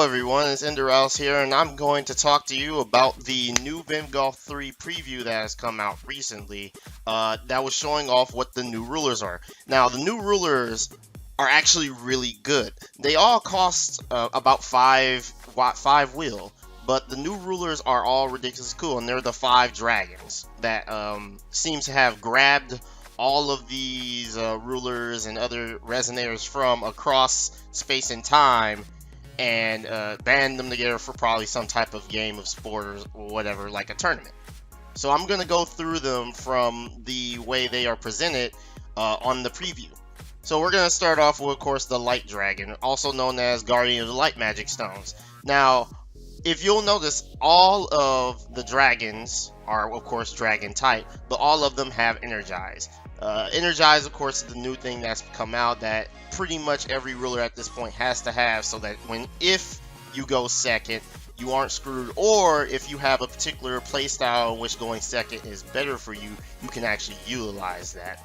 everyone, it's Endoralis here, and I'm going to talk to you about the new Vingolf 3 preview that has come out recently that was showing off what the new rulers are. Now, the new rulers are actually really good. They all cost about 5 wheel, but the new rulers are all ridiculously cool, and they're the 5 dragons that seems to have grabbed all of these rulers and other resonators from across space and time and band them together for probably some type of game of sport or whatever, like a tournament. So I'm going to go through them from the way they are presented on the preview. So we're going to start off with, of course, the Light Dragon, also known as Guardian of the Light Magic Stones. Now, if you'll notice, all of the dragons are, of course, dragon type, but all of them have Energize. Energize, of course, is the new thing that's come out that pretty much every ruler at this point has to have, so that if you go second, you aren't screwed, or if you have a particular playstyle in which going second is better for you, you can actually utilize that.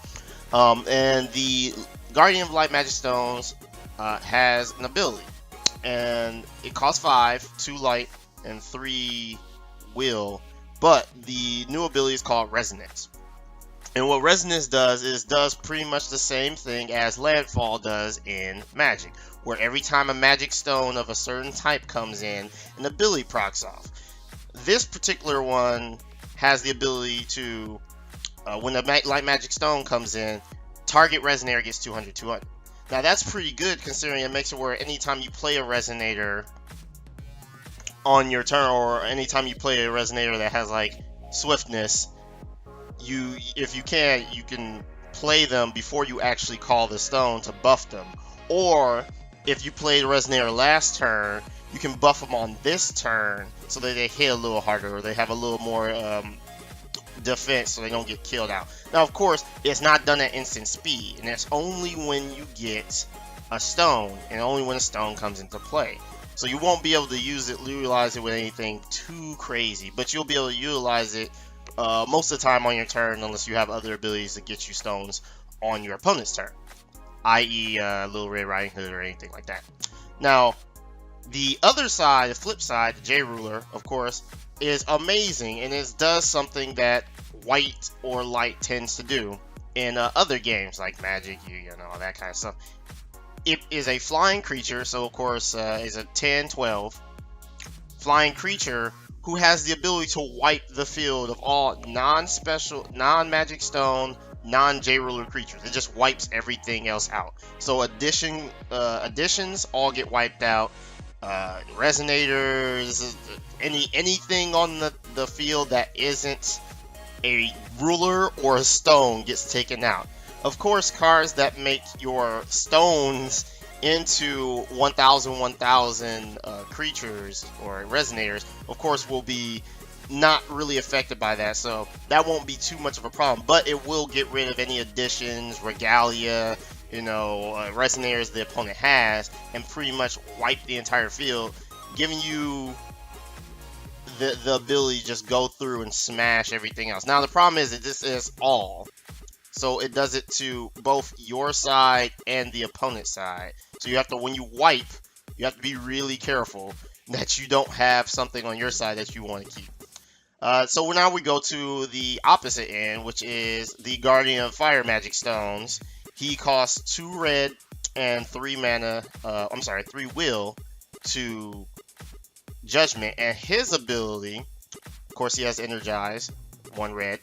And the Guardian of Light Magic Stones has an ability, and it costs 5, 2 light, and 3 will, but the new ability is called Resonance. And what Resonance does is does pretty much the same thing as Landfall does in Magic, where every time a magic stone of a certain type comes in, an ability procs off. This particular one has the ability to, when a light magic stone comes in, target resonator gets 200. Now that's pretty good, considering it makes it where anytime you play a resonator on your turn, or anytime you play a resonator that has like swiftness, if you can play them before you actually call the stone to buff them. Or if you play the resonator last turn, you can buff them on this turn so that they hit a little harder, or they have a little more defense so they don't get killed out. Now, of course, it's not done at instant speed, and it's only when you get a stone, and only when a stone comes into play. So you won't be able to utilize it with anything too crazy, but you'll be able to utilize it most of the time on your turn, unless you have other abilities to get you stones on your opponent's turn, i.e. Little Red Riding Hood or anything like that. Now, the other side, the flip side, the J Ruler, of course, is amazing, and it does something that white or light tends to do in other games like Magic, you know, all that kind of stuff. It is a flying creature, so of course is a 10-12 flying creature who has the ability to wipe the field of all non-special, non-magic stone, non-J Ruler creatures. It just wipes everything else out. So additions all get wiped out. Resonators, anything on the field that isn't a ruler or a stone gets taken out. Of course, cards that make your stones into 1000 creatures or resonators, of course, will be not really affected by that, so that won't be too much of a problem. But it will get rid of any additions, regalia, resonators the opponent has, and pretty much wipe the entire field, giving you the ability to just go through and smash everything else. Now the problem is that this is all, so it does it to both your side and the opponent's side. So you have to, when you wipe, you have to be really careful that you don't have something on your side that you want to keep. So now we go to the opposite end, which is the Guardian of Fire Magic Stones. He costs 2 red and 3 mana, 3 will to Judgment, and his ability, of course he has Energize, 1 red.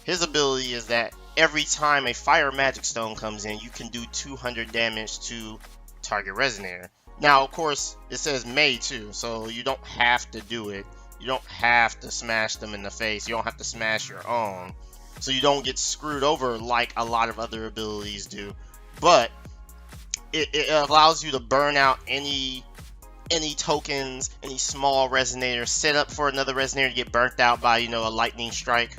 His ability is that every time a Fire Magic Stone comes in, you can do 200 damage to target resonator. Now, of course, it says may too, so you don't have to do it. You don't have to smash them in the face. You don't have to smash your own, so you don't get screwed over like a lot of other abilities do. But it allows you to burn out any tokens, any small resonators, set up for another resonator to get burnt out by, a lightning strike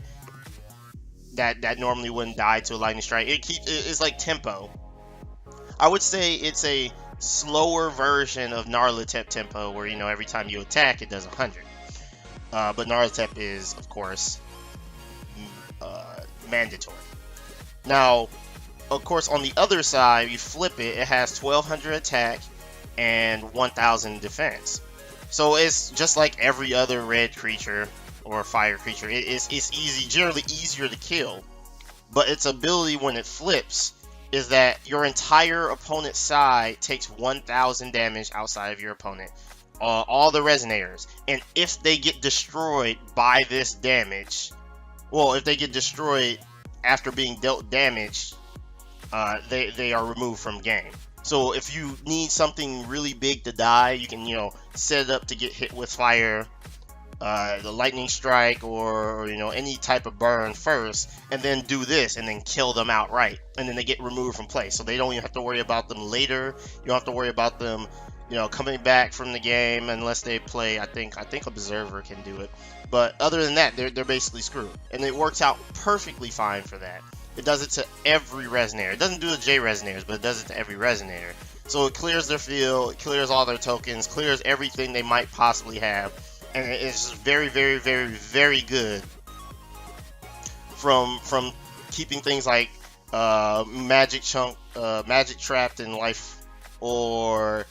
that normally wouldn't die to a lightning strike. It's like tempo. I would say it's a slower version of Gnarlatep tempo, where every time you attack it does 100. But Gnarlatep is, of course, mandatory. Now, of course, on the other side, you flip it, it has 1200 attack and 1000 defense. So it's just like every other red creature or fire creature. It's easy, generally easier to kill. But its ability when it flips is that your entire opponent's side takes 1,000 damage outside of your opponent. All the resonators. And if they get destroyed by this damage, well, if they get destroyed after being dealt damage, they are removed from game. So if you need something really big to die, you can, set it up to get hit with fire, the lightning strike, or any type of burn first, and then do this and then kill them outright, and then they get removed from play. So they don't even have to worry about them later. You don't have to worry about them, coming back from the game unless they play. I think Observer can do it, but other than that, they're basically screwed, and it works out perfectly fine for that. It does it to every resonator. It doesn't do the J resonators, but it does it to every resonator. So it clears their field, it clears all their tokens, clears everything they might possibly have, and it's very, very, very, very good from keeping things like magic trapped in life, or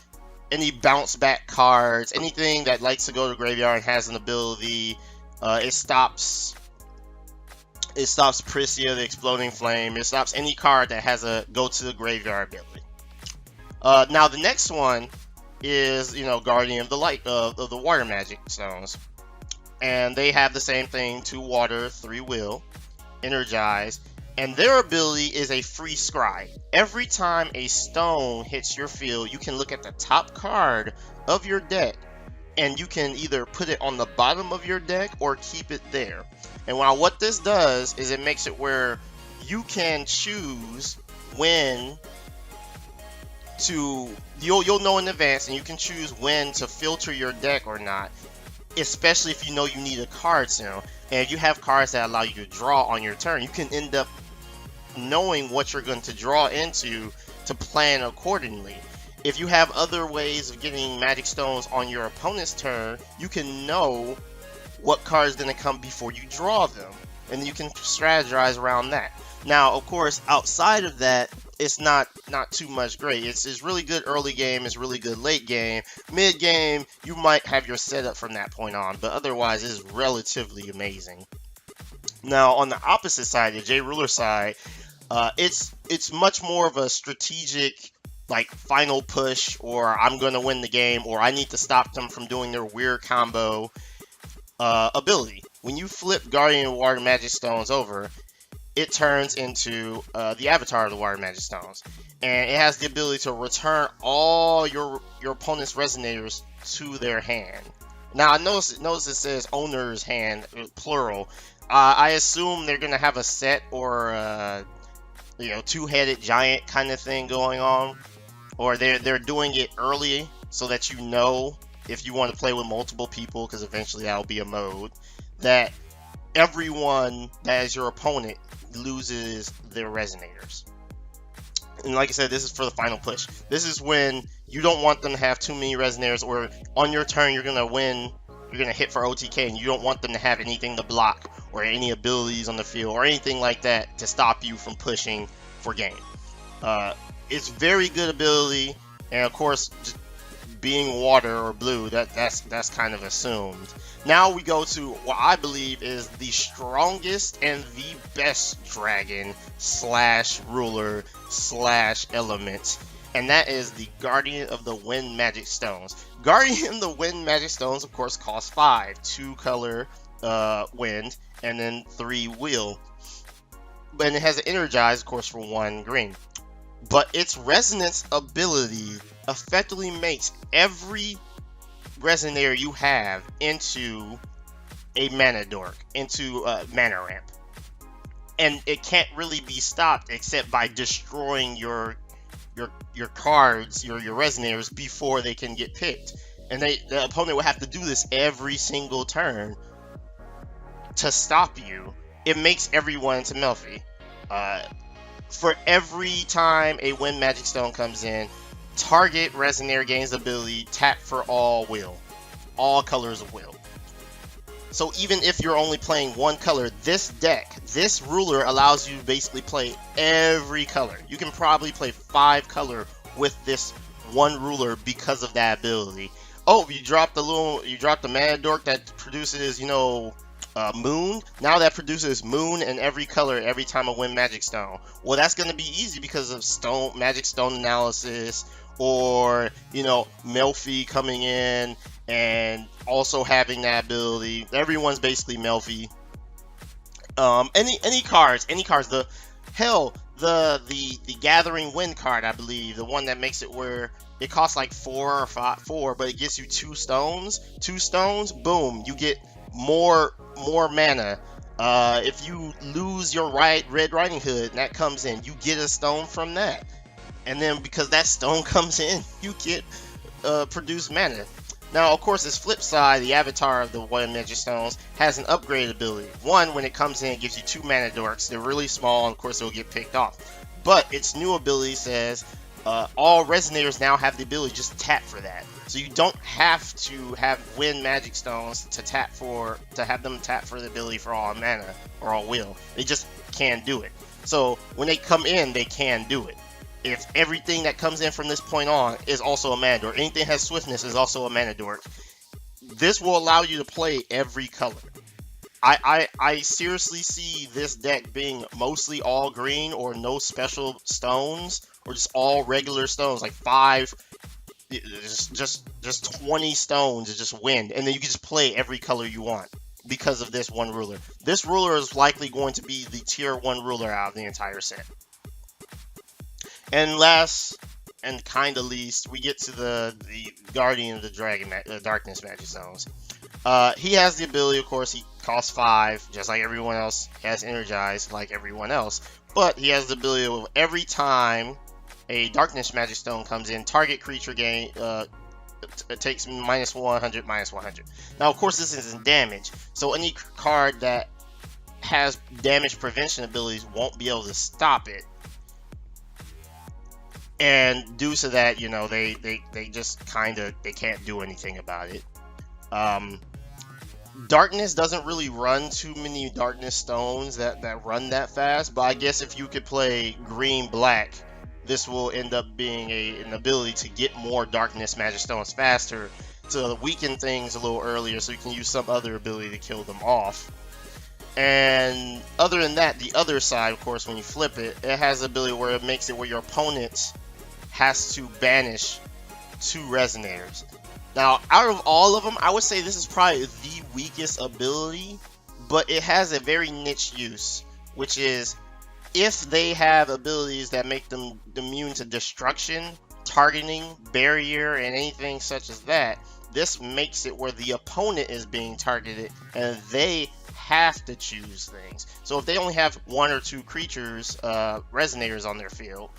any bounce back cards, anything that likes to go to the graveyard and has an ability. It stops Priscia, the Exploding Flame. It stops any card that has a go to the graveyard ability. Now the next one is, Guardian of the Light, of the Water Magic Stones. And they have the same thing: 2 water, 3 will, energize. And their ability is a free scry. Every time a stone hits your field, you can look at the top card of your deck, and you can either put it on the bottom of your deck or keep it there. And what this does is it makes it where you can choose when to, you'll know in advance, and you can choose when to filter your deck or not, especially if you know you need a card soon. And if you have cards that allow you to draw on your turn, you can end up knowing what you're going to draw into to plan accordingly. If you have other ways of getting magic stones on your opponent's turn, you can know what card is going to come before you draw them, and you can strategize around that. Now, of course, outside of that, it's not too much great. It's really good early game, it's really good late game. Mid game, you might have your setup from that point on, but otherwise it's relatively amazing. Now, on the opposite side, the J Ruler side, it's much more of a strategic, like, final push, or I'm going to win the game, or I need to stop them from doing their weird combo ability. When you flip Guardian of Water Magic Stones over, it turns into the avatar of the Water Magic Stones, and it has the ability to return all your opponent's resonators to their hand. Now, I notice it says owner's hand, plural. I assume they're gonna have a set or two-headed giant kind of thing going on, or they're doing it early so that if you want to play with multiple people, because eventually that'll be a mode, that everyone that is your opponent loses their resonators. And like I said, this is for the final push. This is when you don't want them to have too many resonators, or on your turn you're gonna win, you're gonna hit for OTK, and you don't want them to have anything to block or any abilities on the field or anything like that to stop you from pushing for game. It's very good ability, and of course, just being water or blue, that's kind of assumed. Now we go to what I believe is the strongest and the best dragon / ruler / element, and that is the Guardian of the Wind Magic Stones. Guardian of the Wind Magic Stones, of course, cost 5, 2 color wind, and then 3 wheel. But it has an energize, of course, for 1 green. But its resonance ability effectively makes every resonator you have into a mana dork, into a mana ramp. And it can't really be stopped except by destroying your cards, your resonators, before they can get picked. And the opponent will have to do this every single turn to stop you. It makes everyone into Melfi. For every time a Wind Magic Stone comes in, target resonator gains the ability tap for all will, all colors of will. So even if you're only playing 1 color, this ruler allows you to basically play every color. You can probably play 5 color with this 1 ruler because of that ability. Oh, you dropped the mana dork that produces, moon. Now that produces moon in every color every time I win Magic Stone. Well, that's going to be easy because of Magic Stone analysis, or Melfi coming in and also having that ability. Everyone's basically Melfi. Any cards. The Gathering Wind card, I believe, the one that makes it where it costs like 4 or 4, but it gives you 2 stones. 2 stones, boom, you get more mana. If you lose your Red Riding Hood and that comes in, you get a stone from that. And then because that stone comes in, you get produce mana. Now, of course, its flip side, the avatar of the one Magic Stones has an upgrade ability. One, when it comes in, it gives you 2 mana dorks. They're really small, and of course, they'll get picked off. But its new ability says all resonators now have the ability to just tap for that. So you don't have to win Magic Stones to have them tap for the ability for all mana or all will. They just can do it. So when they come in, they can do it. If everything that comes in from this point on is also a mana dork, anything that has swiftness is also a mana dork, this will allow you to play every color. I seriously see this deck being mostly all green or no special stones, or just all regular stones, like 5, just 20 stones and just win, and then you can just play every color you want because of this one ruler. This ruler is likely going to be the tier 1 ruler out of the entire set. And last and kind of least, we get to the Guardian of the Darkness Magic Stones. He has the ability, of course, he costs 5, just like everyone else. He has Energized, like everyone else. But he has the ability of every time a Darkness Magic Stone comes in, target creature it takes -100, -100. Now, of course, this isn't damage. So any card that has damage prevention abilities won't be able to stop it. And due to that, they just they can't do anything about it. Darkness doesn't really run too many Darkness Stones that run that fast, but I guess if you could play green-black, this will end up being an ability to get more Darkness Magic Stones faster, to weaken things a little earlier so you can use some other ability to kill them off. And other than that, the other side, of course, when you flip it, it has the ability where it makes it where your opponent has to banish 2 resonators. Now, out of all of them, I would say this is probably the weakest ability, but it has a very niche use, which is if they have abilities that make them immune to destruction, targeting, barrier, and anything such as that, this makes it where the opponent is being targeted and they have to choose things. So if they only have 1 or 2 creatures, resonators on their field,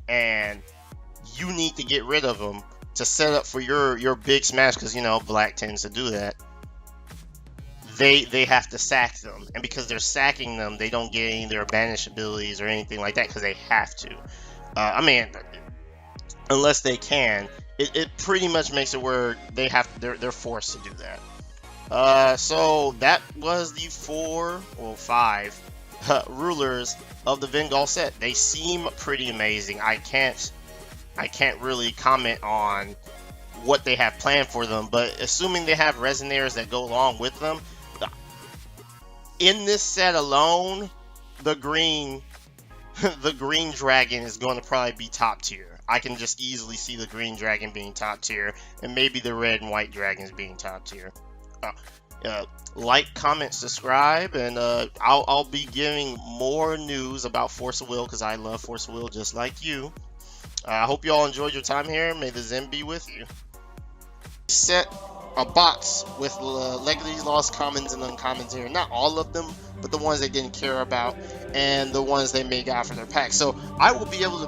and you need to get rid of them to set up for your big smash, because black tends to do that, they have to sack them, and because they're sacking them, they don't get any of their banish abilities or anything like that because they have to. Unless they can, it pretty much makes it where they're forced to do that. So that was the 5 rulers of the Vingolf set. They seem pretty amazing. I can't really comment on what they have planned for them, but assuming they have resonators that go along with them, in this set alone, the green dragon is going to probably be top tier. I can just easily see the green dragon being top tier, and maybe the red and white dragons being top tier. Like, comment, subscribe, and I'll be giving more news about Force of Will, because I love Force of Will just like you. I hope you all enjoyed your time here. May the Zen be with you. Set a box with Legacy Lost commons and uncommons here. Not all of them, but the ones they didn't care about and the ones they may got for their pack. So I will be able to